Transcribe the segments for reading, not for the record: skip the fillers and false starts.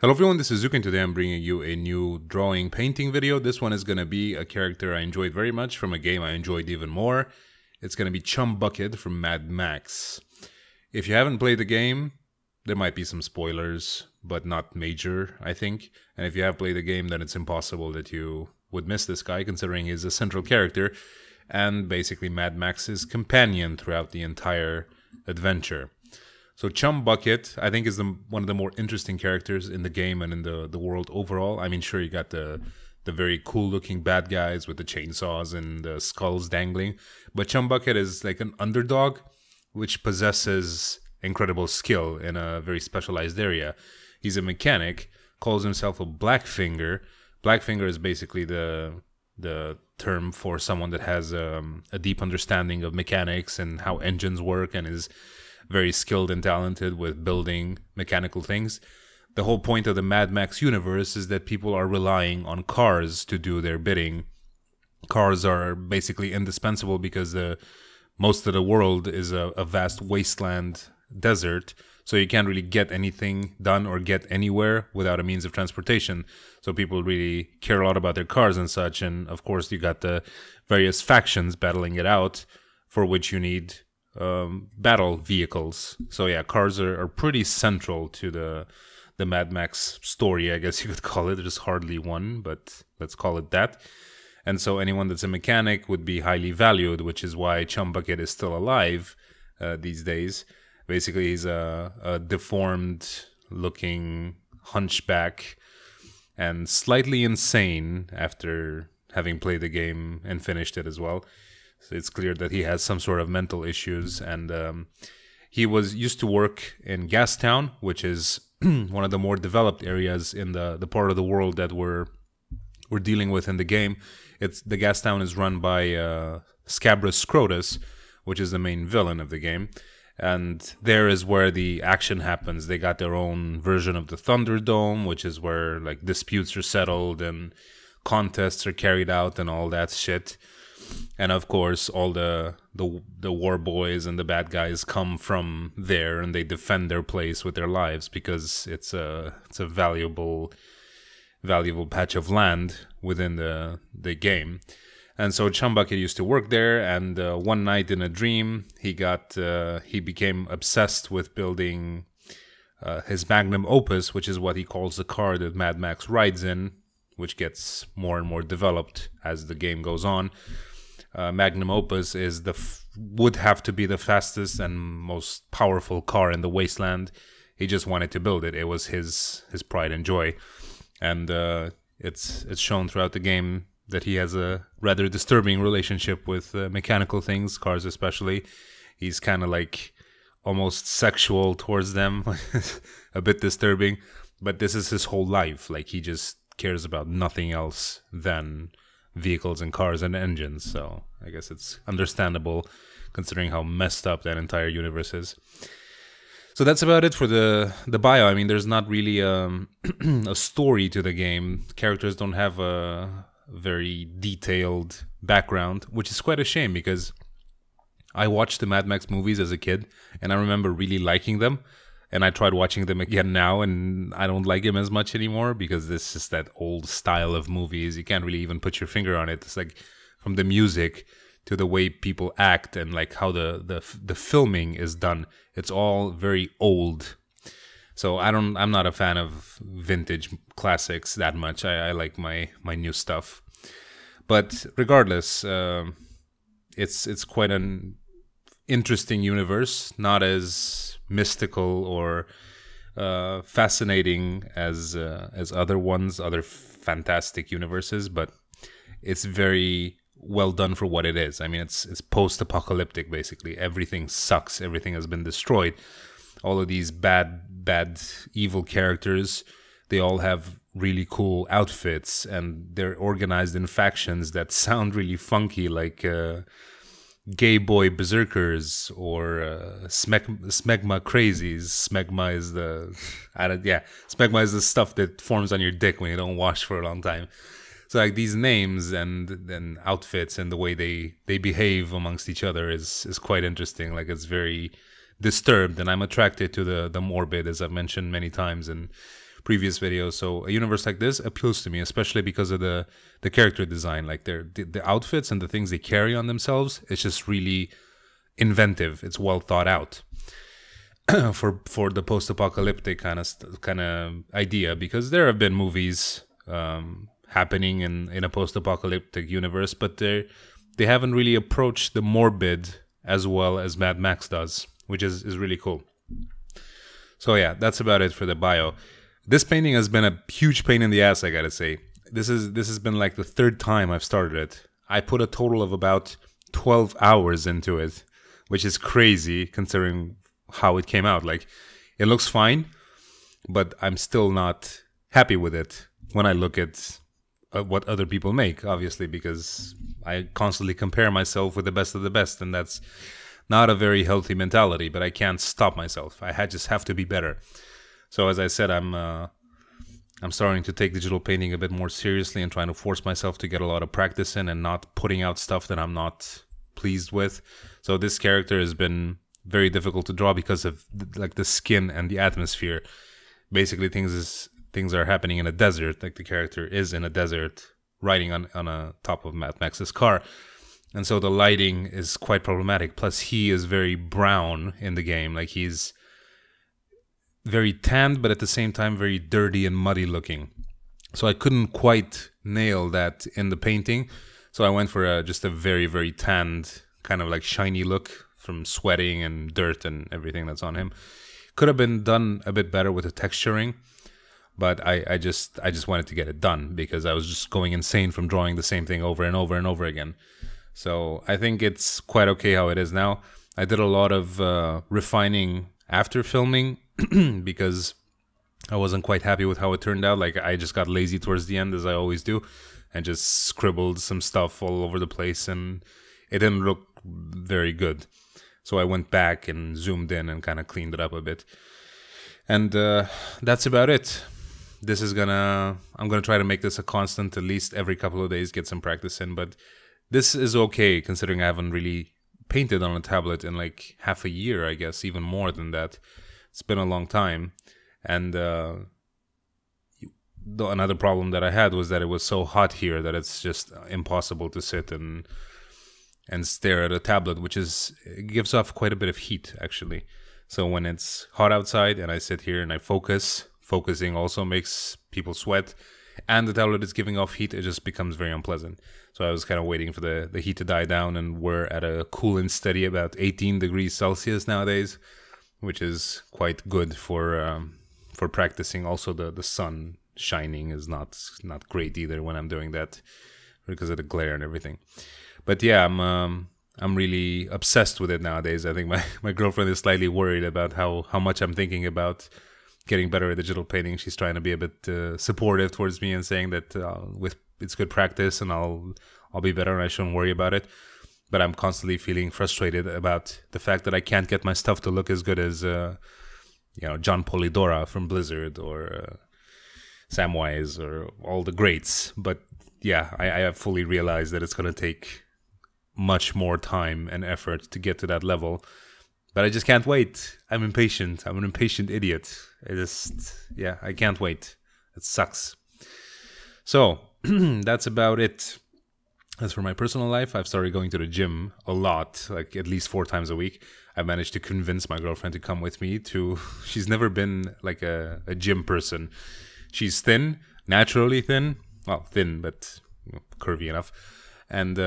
Hello everyone, this is Zooc and today I'm bringing you a new drawing painting video. This one is going to be a character I enjoyed very much from a game I enjoyed even more. It's going to be Chumbucket from Mad Max. If you haven't played the game, there might be some spoilers, but not major, I think. And if you have played the game, then it's impossible that you would miss this guy, considering he's a central character and basically Mad Max's companion throughout the entire adventure. So Chumbucket, I think, is one of the more interesting characters in the game and in the world overall. I mean, sure, you got the very cool-looking bad guys with the chainsaws and the skulls dangling, but Chumbucket is like an underdog, which possesses incredible skill in a very specialized area. He's a mechanic, calls himself a Blackfinger. Blackfinger is basically the term for someone that has a deep understanding of mechanics and how engines work and is very skilled and talented with building mechanical things. The whole point of the Mad Max universe is that people are relying on cars to do their bidding. Cars are basically indispensable because most of the world is a vast wasteland desert, so you can't really get anything done or get anywhere without a means of transportation. So people really care a lot about their cars and such, and of course you got the various factions battling it out, for which you need battle vehicles. So yeah, cars are pretty central to the Mad Max story, I guess you could call it. There's hardly one, but let's call it that. And so anyone that's a mechanic would be highly valued, which is why Chumbucket is still alive these days. Basically, he's a deformed looking hunchback and slightly insane after having played the game and finished it as well. So it's clear that he has some sort of mental issues, and he used to work in Gastown, which is one of the more developed areas in the part of the world that we're dealing with in the game. The Gastown is run by Scabrous Scrotus, which is the main villain of the game, and there is where the action happens. They got their own version of the Thunderdome, which is where like disputes are settled and contests are carried out and all that shit. And of course, all the war boys and the bad guys come from there, and they defend their place with their lives because it's a valuable patch of land within the game. And so Chumbucket used to work there, and one night in a dream, he became obsessed with building his magnum opus, which is what he calls the car that Mad Max rides in, which gets more and more developed as the game goes on. Magnum Opus is would have to be the fastest and most powerful car in the wasteland. He just wanted to build it. It was his pride and joy, and it's shown throughout the game that he has a rather disturbing relationship with mechanical things, cars especially. He's kind of like almost sexual towards them, a bit disturbing. But this is his whole life. Like, he just cares about nothing else than vehicles and cars and engines, so I guess it's understandable considering how messed up that entire universe is. So that's about it for the bio. I mean, there's not really a story to the game. Characters don't have a very detailed background, which is quite a shame because I watched the Mad Max movies as a kid and I remember really liking them. And I tried watching them again now, and I don't like them as much anymore because this is that old style of movies. You can't really even put your finger on it. It's like from the music to the way people act and like how the filming is done. It's all very old. So I'm not a fan of vintage classics that much. I like my new stuff. But regardless, it's quite an interesting universe, not as mystical or fascinating as other fantastic universes, but it's very well done for what it is. I mean, it's post-apocalyptic basically. Everything sucks. Everything has been destroyed. All of these bad evil characters, they all have really cool outfits, and they're organized in factions that sound really funky, like Gay Boy Berserkers or Smegma Crazies. Smegma is Smegma is the stuff that forms on your dick when you don't wash for a long time. So like these names and outfits and the way they behave amongst each other is quite interesting. Like, it's very disturbed, and I'm attracted to the morbid, as I've mentioned many times in previous videos. So a universe like this appeals to me, especially because of the character design, like the outfits and the things they carry on themselves. It's just really inventive. It's well thought out for the post-apocalyptic kind of idea, because there have been movies happening in a post-apocalyptic universe, but they haven't really approached the morbid as well as Mad Max does, which is really cool. So yeah, that's about it for the bio. This painting has been a huge pain in the ass, I gotta say. This has been like the third time I've started it. I put a total of about 12 hours into it, which is crazy considering how it came out. Like, it looks fine, but I'm still not happy with it when I look at what other people make, obviously, because I constantly compare myself with the best of the best, and that's not a very healthy mentality, but I can't stop myself. I just have to be better. So as I said, I'm starting to take digital painting a bit more seriously and trying to force myself to get a lot of practice in and not putting out stuff that I'm not pleased with. So this character has been very difficult to draw because of like the skin and the atmosphere. Basically, things are happening in a desert. Like, the character is in a desert riding on a top of Mad Max's car. And so the lighting is quite problematic. Plus, he is very brown in the game. Like, he's very tanned, but at the same time very dirty and muddy looking. So I couldn't quite nail that in the painting. So I went for just a very, very tanned, kind of like shiny look from sweating and dirt and everything that's on him. Could have been done a bit better with the texturing, but I just wanted to get it done because I was just going insane from drawing the same thing over and over and over again. So I think it's quite okay how it is now. I did a lot of refining after filming because I wasn't quite happy with how it turned out. Like, I just got lazy towards the end, as I always do, and just scribbled some stuff all over the place, and it didn't look very good. So I went back and zoomed in and kind of cleaned it up a bit. And that's about it. I'm gonna try to make this a constant, at least every couple of days, get some practice in. But this is okay, considering I haven't really painted on a tablet in like half a year, I guess, even more than that. It's been a long time. And another problem that I had was that it was so hot here that it's just impossible to sit and stare at a tablet, it gives off quite a bit of heat, actually. So when it's hot outside and I sit here and I focusing also makes people sweat, and the tablet is giving off heat, it just becomes very unpleasant. So I was kind of waiting for the heat to die down, and we're at a cool and steady about 18 degrees Celsius nowadays, which is quite good for practicing. Also, the sun shining is not great either when I'm doing that because of the glare and everything. But yeah, I'm really obsessed with it nowadays. I think my girlfriend is slightly worried about how much I'm thinking about getting better at digital painting. She's trying to be a bit supportive towards me and saying that with it's good practice and I'll be better and I shouldn't worry about it. But I'm constantly feeling frustrated about the fact that I can't get my stuff to look as good as John Polidora from Blizzard or Samwise or all the greats. But yeah, I have fully realized that it's going to take much more time and effort to get to that level. But I just can't wait. I'm impatient. I'm an impatient idiot. I can't wait. It sucks. So, that's about it. As for my personal life, I've started going to the gym a lot, like at least 4 times a week. I managed to convince my girlfriend to come with me she's never been like a gym person. She's thin, naturally thin. Well, thin, but curvy enough. And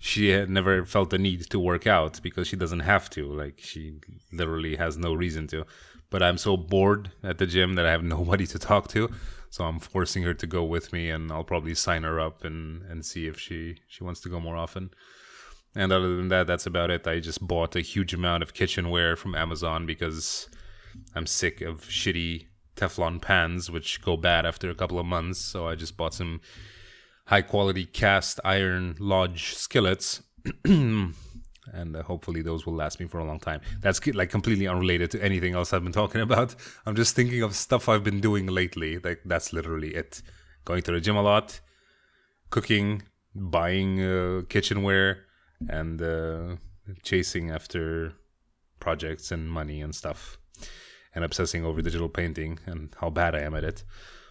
she had never felt the need to work out because she doesn't have to. Like, she literally has no reason to. But I'm so bored at the gym that I have nobody to talk to. So I'm forcing her to go with me, and I'll probably sign her up and see if she wants to go more often. And other than that, that's about it. I just bought a huge amount of kitchenware from Amazon because I'm sick of shitty Teflon pans, which go bad after a couple of months. So I just bought some high-quality cast iron Lodge skillets. And hopefully those will last me for a long time. That's like completely unrelated to anything else I've been talking about. I'm just thinking of stuff I've been doing lately. Like, that's literally it. Going to the gym a lot, cooking, buying kitchenware, and chasing after projects and money and stuff. and obsessing over digital painting and how bad I am at it.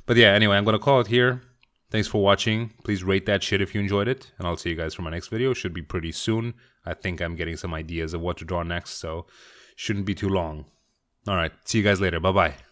But yeah, anyway, I'm going to call it here. Thanks for watching. Please rate that shit if you enjoyed it. And I'll see you guys for my next video. Should be pretty soon. I think I'm getting some ideas of what to draw next, so shouldn't be too long. Alright, see you guys later. Bye-bye.